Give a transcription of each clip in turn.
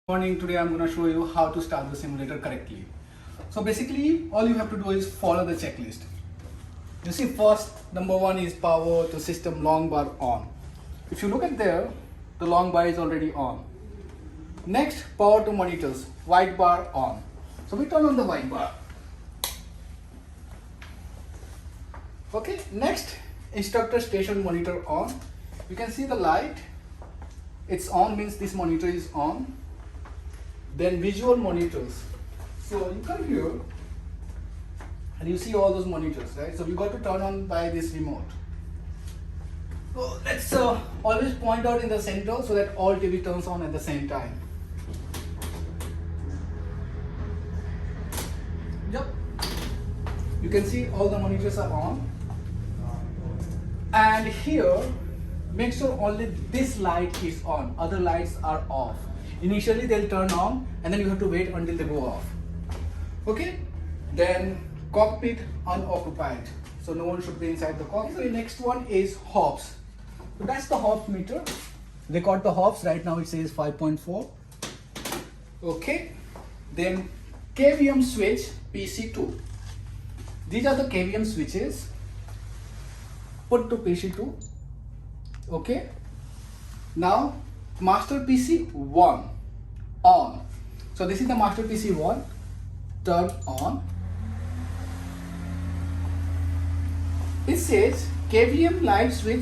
Morning. Today I'm going to show you how to start the simulator correctly. So basically all you have to do is follow the checklist. You see, first, number one is power to system long bar on. If you look at there, the long bar is already on. Next, power to monitors, white bar on. So we turn on the white bar. Okay, next, instructor station monitor on. You can see the light. It's on, means this monitor is on. Then visual monitors. So you come here and you see all those monitors, right? So we got to turn on by this remote. So let's always point out in the center so that all TV turns on at the same time. Yep. You can see all the monitors are on. And here, make sure only this light is on, other lights are off. Initially they'll turn on and then you have to wait until they go off. Okay, then cockpit unoccupied, so no one should be inside the cockpit. The next one is hops. So that's the hops meter. Record the hops. Right now it says 5.4. Okay, then KVM switch PC2. These are the KVM switches. Put to PC2. Okay, now master PC 1 on. So this is the master PC 1. Turn on. It says KVM light switch.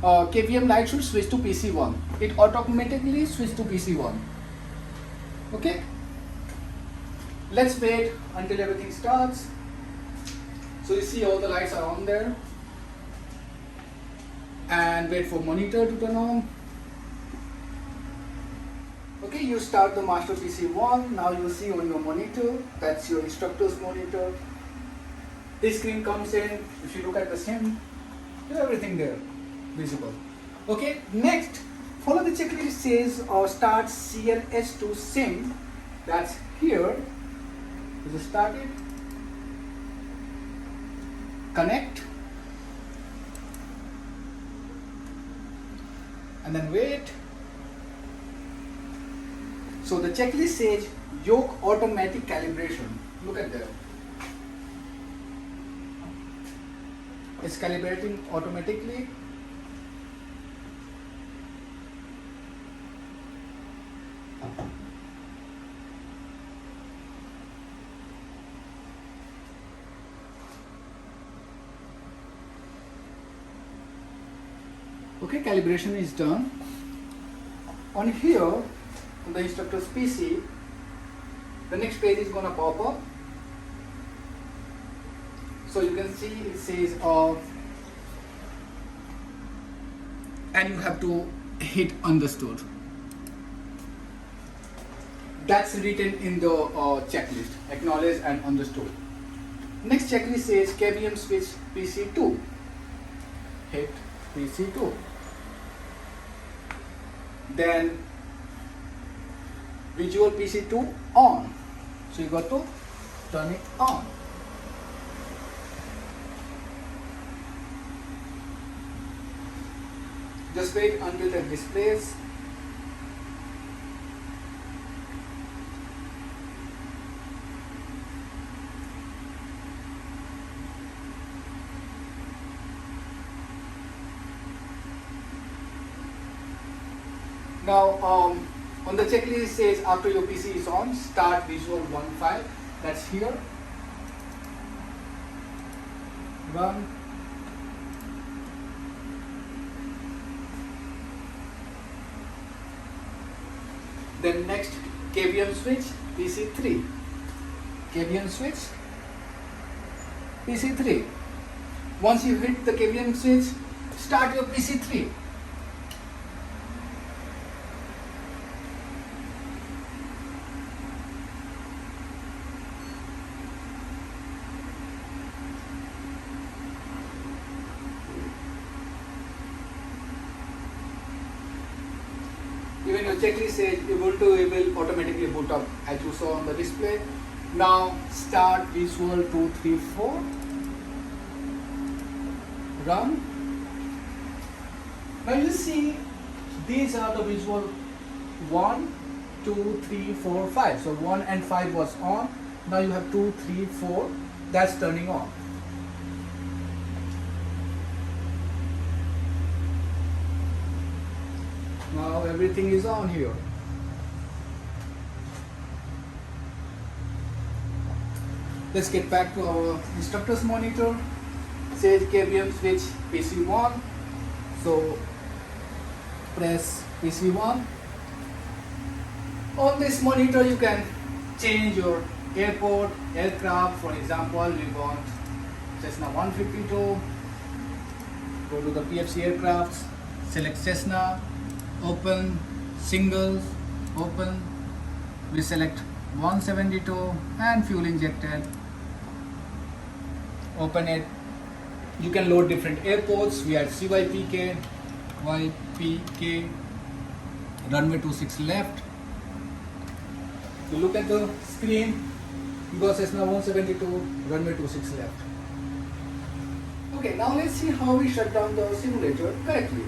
KVM light should switch to PC 1. It automatically switch to PC 1. Okay. Let's wait until everything starts. So you see all the lights are on there. And wait for monitor to turn on. Okay, you start the master PC 1. Now you see on your monitor, that's your instructor's monitor. This screen comes in. If you look at the sim, there's everything there visible. Okay, next, follow the checklist. It says start CLS2 sim. That's here. Just start it. Connect. And then wait. So the checklist says yoke automatic calibration. Look at that. It's calibrating automatically. Okay, calibration is done. On here, on the instructor's PC, the next page is gonna pop up. So you can see it says and you have to hit understood. That's written in the checklist, acknowledge and understood. Next checklist says KVM switch PC2. Hit PC2. Then visual PC2 on. So you got to turn it on. Just wait until it displays. Now on the checklist it says after your PC is on, start Visual 1.5. That's here. Run. Then next KVM switch PC3. KVM switch PC3. Once you hit the KVM switch, start your PC3. Even your checklist says Ubuntu will automatically boot up as you saw on the display. Now start Visual 234. Run. Now you see these are the visual 1, 2, 2, 3, 4, 5. So 1 and 5 was on. Now you have 2, 3, 4. That's turning on. Now everything is on here. Let's get back to our instructor's monitor. Says KVM switch PC1. So press PC1. On this monitor you can change your airport, aircraft. For example, we want Cessna 152. Go to the PFC aircrafts, select Cessna, open, singles, open. We select 172 and fuel injected. Open it. You can load different airports. We had CYPK, YPK, runway 26 left. You look at the screen, you got Cessna 172, runway 26 left. Okay, now let's see how we shut down the simulator correctly.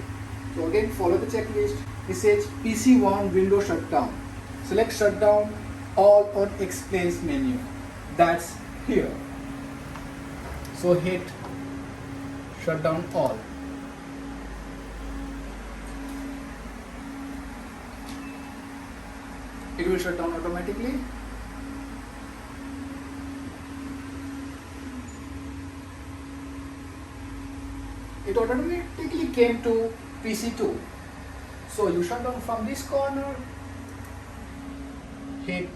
So again, follow the checklist. It says PC1 window shutdown. Select shutdown all on explains menu. That's here. So hit shutdown all. It will shut down automatically. It automatically came to PC2. So you shut down from this corner, hit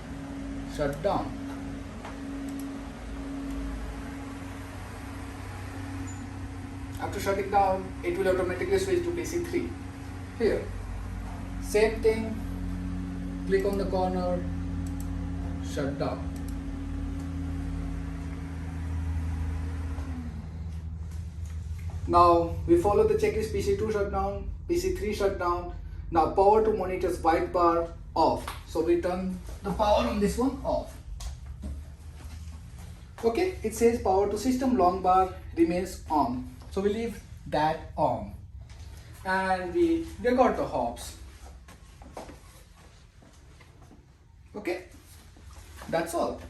shut down. After shutting down, it will automatically switch to PC3. Here, same thing, click on the corner, shut down. Now we follow the checklist. PC2 shutdown, PC3 shutdown. Now power to monitors white bar off. So we turn the power on this one off. Okay, it says power to system long bar remains on. So we leave that on. And we record the hops. Okay, that's all.